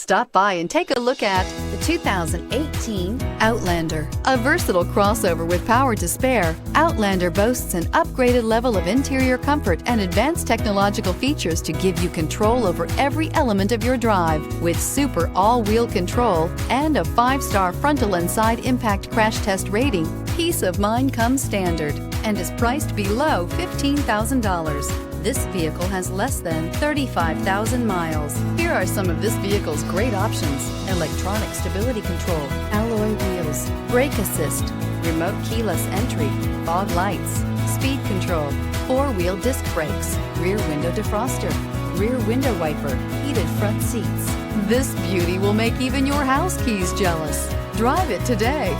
Stop by and take a look at the 2018 Outlander. A versatile crossover with power to spare, Outlander boasts an upgraded level of interior comfort and advanced technological features to give you control over every element of your drive. With super all-wheel control and a 5-star frontal and side impact crash test rating, peace of mind comes standard and is priced below $15,000. This vehicle has less than 35,000 miles. Here are some of this vehicle's great options: electronic stability control, alloy wheels, brake assist, remote keyless entry, fog lights, speed control, 4-wheel disc brakes, rear window defroster, rear window wiper, heated front seats. This beauty will make even your house keys jealous. Drive it today.